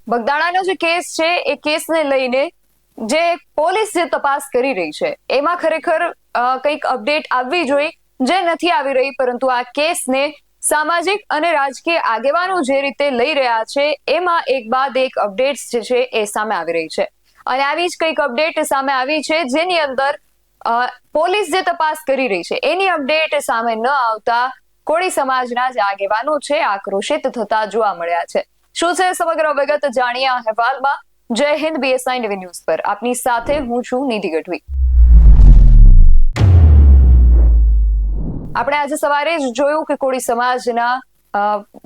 બગદાણાનો જે કેસ છે એ કેસને લઈને જે પોલીસ જે તપાસ કરી રહી છે એમાં ખરેખર કંઈક અપડેટ આવવી જોઈએ, જે નથી આવી રહી. પરંતુ આ કેસને સામાજિક અને રાજકીય આગેવાનો જે રીતે લઈ રહ્યા છે એમાં એક બાદ એક અપડેટ્સ જે છે એ સામે આવી રહી છે. અને આવી જ કંઈક અપડેટ સામે આવી છે જેની અંદર પોલીસ જે તપાસ કરી રહી છે એની અપડેટ સામે ન આવતા કોળી સમાજના જે આગેવાનો છે આક્રોશિત થતા જોવા મળ્યા છે. શું છે સમગ્ર વિગત જાણીએ આ અહેવાલમાં. જય હિન્દ, BSI નવી ન્યૂઝ પર આપની સાથે હું છું નિધિ ગઢવી. આપણે આજે સવારે જ જોયું કે કોળી સમાજના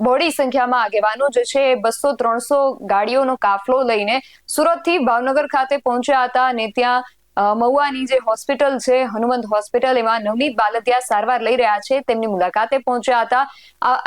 બહોળી સંખ્યામાં આગેવાનો જે છે 200-300 ગાડીઓનો કાફલો લઈને સુરતથી ભાવનગર ખાતે પહોંચ્યા હતા અને ત્યાં મહુવાની જે હોસ્પિટલ છે હનુમંત હોસ્પિટલ, એમાં નવનીત બાલદિયા સારવાર લઈ રહ્યા છે તેમની મુલાકાતે પહોંચ્યા હતા.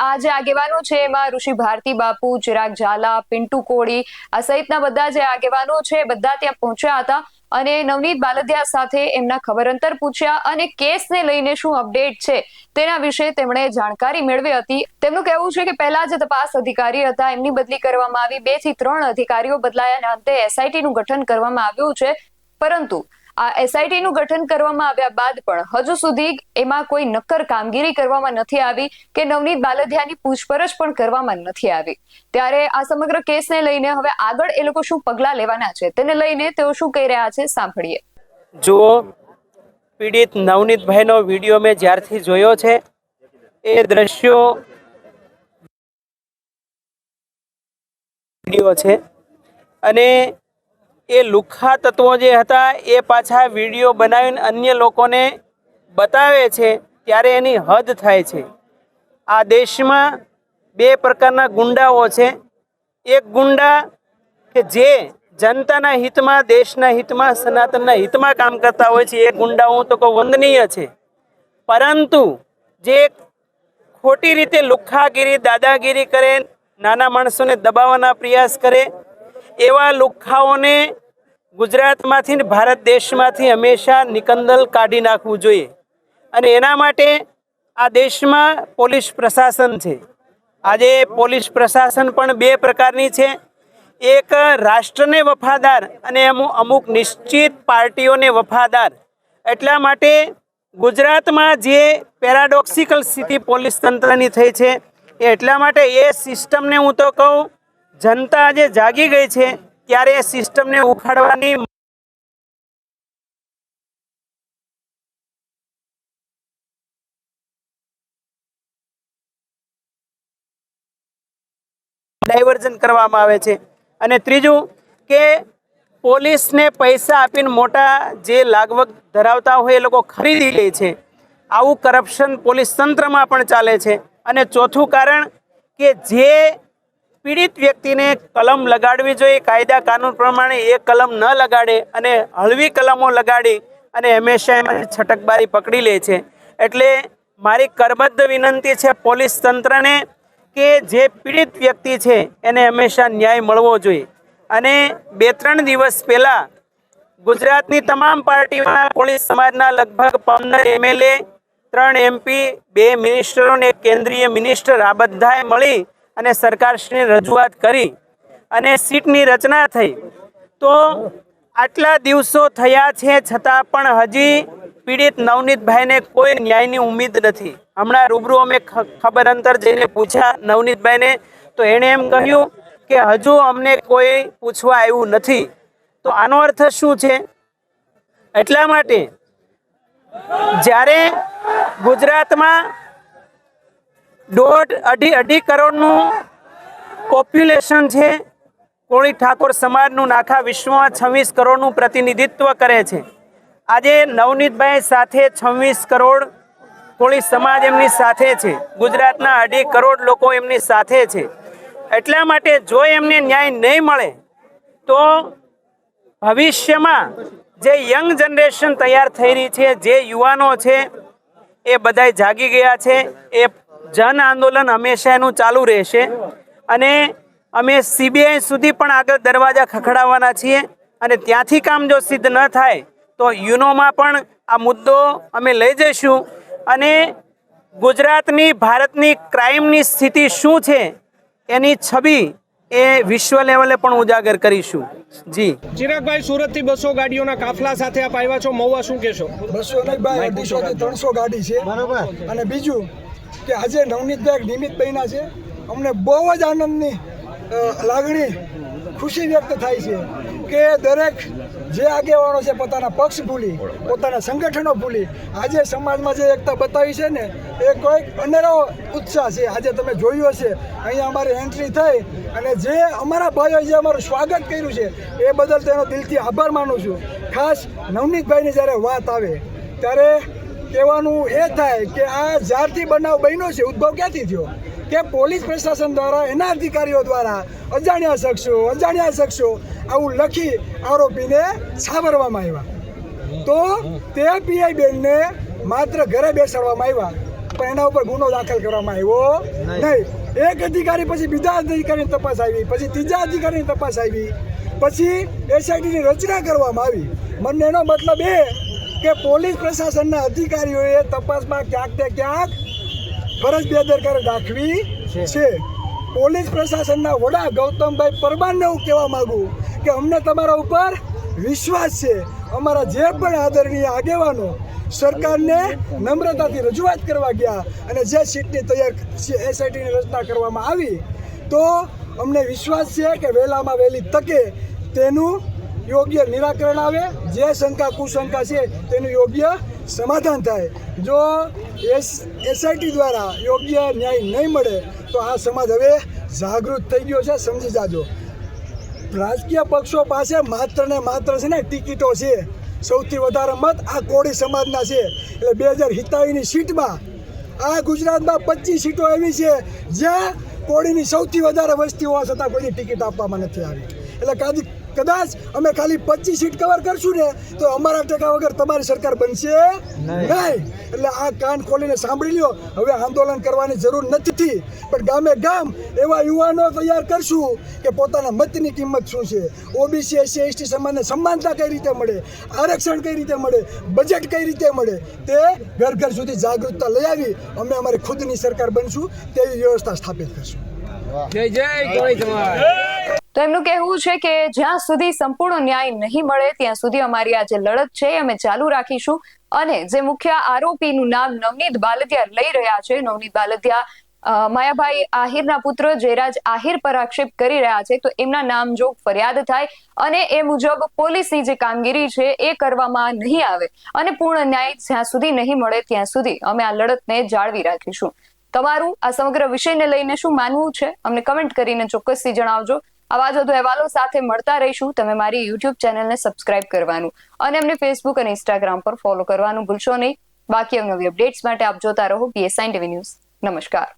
આ જે આગેવાનો છે એમાં ઋષિ ભારતી બાપુ, ચિરાગ ઝાલા, પિન્ટુ કોળી આ સહિતના બધા જે આગેવાનો છે બધા ત્યાં પહોંચ્યા હતા અને નવનીત બાલદિયા સાથે એમના ખબર અંતર પૂછ્યા અને કેસને લઈને શું અપડેટ છે તેના વિશે તેમણે જાણકારી મેળવી હતી. તેમનું કહેવું છે કે પહેલા જે તપાસ અધિકારી હતા એમની બદલી કરવામાં આવી, 2 થી 3 અધિકારીઓ બદલાયા અને અંતે SIT નું ગઠન કરવામાં આવ્યું છે. પરંતુ આ SIT નું ગઠન કરવામાં આવ્યા બાદ પણ હજુ સુધી એમાં કોઈ નક્કર કામગીરી કરવામાં નથી આવી કે નવનીત બાલદિયાની પૂછપરછ પણ કરવામાં નથી આવી. ત્યારે આ સમગ્ર કેસને લઈને હવે આગળ એ લોકો શું પગલાં લેવાના છે તેને લઈને તેઓ શું કહી રહ્યા છે સાંભળીએ. જુઓ, પીડિત નવનીતભાઈનો વિડીયો મેં જ્યારથી જોયો છે એ દ્રશ્યો વિડીયો છે અને એ લુખ્ખા તત્વો જે હતા એ પાછા વિડીયો બનાવીને અન્ય લોકોને બતાવે છે ત્યારે એની હદ થાય છે. આ દેશમાં 2 પ્રકારના ગુંડાઓ છે. એક ગુંડા કે જે જનતાના હિતમાં, દેશના હિતમાં, સનાતનના હિતમાં કામ કરતા હોય છે એ ગુંડાઓ તો કોઈ વંદનીય છે. પરંતુ જે ખોટી રીતે લુખ્ખાગીરી, દાદાગીરી કરે, નાના માણસોને દબાવવાના પ્રયાસ કરે એવા લુખ્ખાઓને ગુજરાતમાંથી ને ભારત દેશમાંથી હંમેશા નિકંદલ કાઢી નાખવું જોઈએ. અને એના માટે આ દેશમાં પોલીસ પ્રશાસન છે. આજે પોલીસ પ્રશાસન પણ 2 પ્રકારની છે. એક રાષ્ટ્રને વફાદાર અને અમુક નિશ્ચિત પાર્ટીઓને વફાદાર. એટલા માટે ગુજરાતમાં જે પેરાડોક્સિકલ સ્થિતિ પોલીસ તંત્રની થઈ છે એ એટલા માટે એ સિસ્ટમને હું તો કહું જનતા આજે જાગી ગઈ છે ત્યારે એ સિસ્ટમને ઉખાડવાની ડાયવર્ઝન કરવામાં આવે છે. અને ત્રીજું કે પોલીસને પૈસા આપીને મોટા જે લાગવગ ધરાવતા હોય એ લોકો ખરીદી લે છે. આવું કરપ્શન પોલીસ તંત્રમાં પણ ચાલે છે. અને ચોથું કારણ કે જે પીડિત વ્યક્તિને કલમ લગાડવી જોઈએ કાયદા કાનૂન પ્રમાણે એ કલમ ન લગાડે અને હળવી કલમો લગાડી અને હંમેશા એમાં છટકબારી પકડી લે છે. એટલે મારી કરબદ્ધ વિનંતી છે પોલીસ તંત્રને કે જે પીડિત વ્યક્તિ છે એને હંમેશા ન્યાય મળવો જોઈએ. અને 2-3 દિવસ પહેલાં ગુજરાતની તમામ પાર્ટીઓના કોળી સમાજના લગભગ 15 MLA, 3 MP, 2 મિનિસ્ટરો અને કેન્દ્રીય મિનિસ્ટર આ બધાએ મળી અને સરકારશ્રીને રજૂઆત કરી અને સીટની રચના થઈ. તો આટલા દિવસો થયા છે છતાં પણ હજી પીડિત નવનીતભાઈને કોઈ ન્યાયની ઉમ્મીદ નથી. હમણાં રૂબરૂ અમે ખબર અંતર જઈને પૂછ્યા નવનીતભાઈને તો એણે એમ કહ્યું કે હજુ અમને કોઈ પૂછવા આવ્યું નથી. તો આનો અર્થ શું છે? એટલા માટે જ્યારે ગુજરાતમાં 1.5 કરોડનું પોપ્યુલેશન છે, કોળી ઠાકોર સમાજનું આખા વિશ્વમાં 26 કરોડનું પ્રતિનિધિત્વ કરે છે. આજે નવનીતભાઈ સાથે 26 કરોડ કોળી સમાજ એમની સાથે છે. ગુજરાતના 2.5 કરોડ લોકો એમની સાથે છે. એટલા માટે જો એમને ન્યાય નહીં મળે તો ભવિષ્યમાં જે યંગ જનરેશન તૈયાર થઈ રહી છે, જે યુવાનો છે એ બધાય જાગી ગયા છે. એ જન આંદોલન હંમેશા એનું ચાલુ રહેશે અને અમે CBI સુધી પણ આગળ દરવાજા ખખડાવવાના છીએ. અને ત્યાંથી કામ જો સિદ્ધ ન થાય તો યુનોમાં પણ આ મુદ્દો અમે લઈ જઈશું. અને ગુજરાતની, ભારતની ક્રાઇમની સ્થિતિ શું છે એની છબી એ વિશ્વ લેવલે પણ ઉજાગર કરીશું. જી ચિરાગભાઈ, સુરતથી 200 ગાડીઓના કાફલા સાથે આપ આવ્યા છો, મહુવા શું કહેશો? 200 નહીં ભાઈ, 250 થી 300 ગાડી છે. બરાબર. અને બીજું કે આજે નવનીતભાઈ નિમિત્ત બન્યા છે, અમને બહુ જ આનંદની લાગણી, ખુશી વ્યક્ત થાય છે કે દરેક જે આગેવાનો છે પોતાના પક્ષ ભૂલી, પોતાના સંગઠનો ભૂલી આજે સમાજમાં જે એકતા બતાવી છે ને, એ કોઈક અનેરો ઉત્સાહ છે. આજે તમે જોયું હશે અહીંયા અમારી એન્ટ્રી થઈ અને જે અમારા ભાઈઓએ જે અમારું સ્વાગત કર્યું છે એ બદલ તેનો દિલથી આભાર માનું છું. ખાસ નવનીતભાઈની જ્યારે વાત આવે ત્યારે કહેવાનું એ થાય કે આ જ્યારથી બનાવ બન્યો છે, ઉદ્ભવ ક્યાંથી થયો કે પોલીસ પ્રશાસન દ્વારા એના અધિકારીઓ દ્વારા અજાણ્યા શખ્સો આવું લખી આરોપીને સાવરવામાં આવ્યા. તો તે પીઆઈ બેનને માત્ર ઘરે બેસાડવામાં આવ્યા, પણ એના ઉપર ગુનો દાખલ કરવામાં આવ્યો નહીં. એક અધિકારી પછી બીજા અધિકારીની તપાસ આવી, પછી ત્રીજા અધિકારીની તપાસ આવી, પછી એસઆઈટીની રચના કરવામાં આવી. મને એનો મતલબ એ કે પોલીસ પ્રશાસનના અધિકારીઓએ તપાસમાં ક્યાંક ને ક્યાંક ફરજ બેદરકારી દાખવી છે. પોલીસ પ્રશાસનના વડા ગૌતમભાઈ પરમારને હું કહેવા માગું કે અમને તમારા ઉપર વિશ્વાસ છે. અમારા જે પણ આદરણીય આગેવાનો સરકારને નમ્રતાથી રજૂઆત કરવા ગયા અને જે સીટની તૈયાર એસઆઈટીની રચના કરવામાં આવી, તો અમને વિશ્વાસ છે કે વહેલામાં વહેલી તકે તેનું યોગ્ય નિરાકરણ આવે, જે શંકા કુશંકા છે તેનું યોગ્ય સમાધાન થાય. જો એસઆઈટી દ્વારા યોગ્ય ન્યાય નહીં મળે તો આ સમાજ હવે જાગૃત થઈ ગયો છે, સમજી જાજો. રાજકીય પક્ષો પાસે માત્ર ને માત્ર છે ને ટિકિટો છે. સૌથી વધારે મત આ કોળી સમાજના છે. એટલે 2027ની સીટમાં આ ગુજરાતમાં 25 સીટો એવી છે જ્યાં કોળીની સૌથી વધારે વસ્તી હોવા છતાં કોઈની ટિકિટ આપવામાં નથી આવી. એટલે કદાચ અમે ખાલી 25 સીટ કવર કરશું ને તો અમારા ટેકા વગર તમારી સરકાર બનશે નહીં. એટલે આ કાન ખોલીને સાંભળી લ્યો, હવે આંદોલન કરવાની જરૂર નથી, પણ ગામે ગામ એવા યુવાનો તૈયાર કરશું કે પોતાના મતની કિંમત શું છે, ઓબીસી એસસી એસટી સમાજને સમાનતા કઈ રીતે મળે, આરક્ષણ કઈ રીતે મળે, બજેટ કઈ રીતે મળે, તે ઘર ઘર સુધી જાગૃતતા લઈ આવી અમે અમારી ખુદની સરકાર બનશું, તેવી વ્યવસ્થા સ્થાપિત કરશું. જય જય કોળી સમાજ. તો એમનું કહેવું છે કે જ્યાં સુધી સંપૂર્ણ ન્યાય નહીં મળે ત્યાં સુધી અમારી આ જે લડત છે અમે ચાલુ રાખીશું. અને જે મુખ્ય આરોપીનું નામ નવનીત બાલદિયા લઈ રહ્યા છે, નવનીત બાલદિયા માયાભાઈ આહિરના પુત્ર જયરાજ આહિર પર આક્ષેપ કરી રહ્યા છે, તો એમના નામ જો ફરિયાદ થાય અને એ મુજબ પોલીસની જે કામગીરી છે એ કરવામાં નહીં આવે અને પૂર્ણ ન્યાય જ્યાં સુધી નહીં મળે ત્યાં સુધી અમે આ લડતને જાળવી રાખીશું. તમારું આ સમગ્ર વિષયને લઈને શું માનવું છે અમને કમેન્ટ કરીને ચોક્કસથી જણાવજો. આવા જ વધુ અહેવાલો સાથે મળતા રહીશું. તમે મારી યુટ્યુબ ચેનલને સબસ્ક્રાઇબ કરવાનું અને અમને ફેસબુક અને ઇન્સ્ટાગ્રામ પર ફોલો કરવાનું ભૂલશો નહીં. બાકી અવનવી અપડેટ્સ માટે આપ જોતા રહો BSN TV ન્યૂઝ. નમસ્કાર.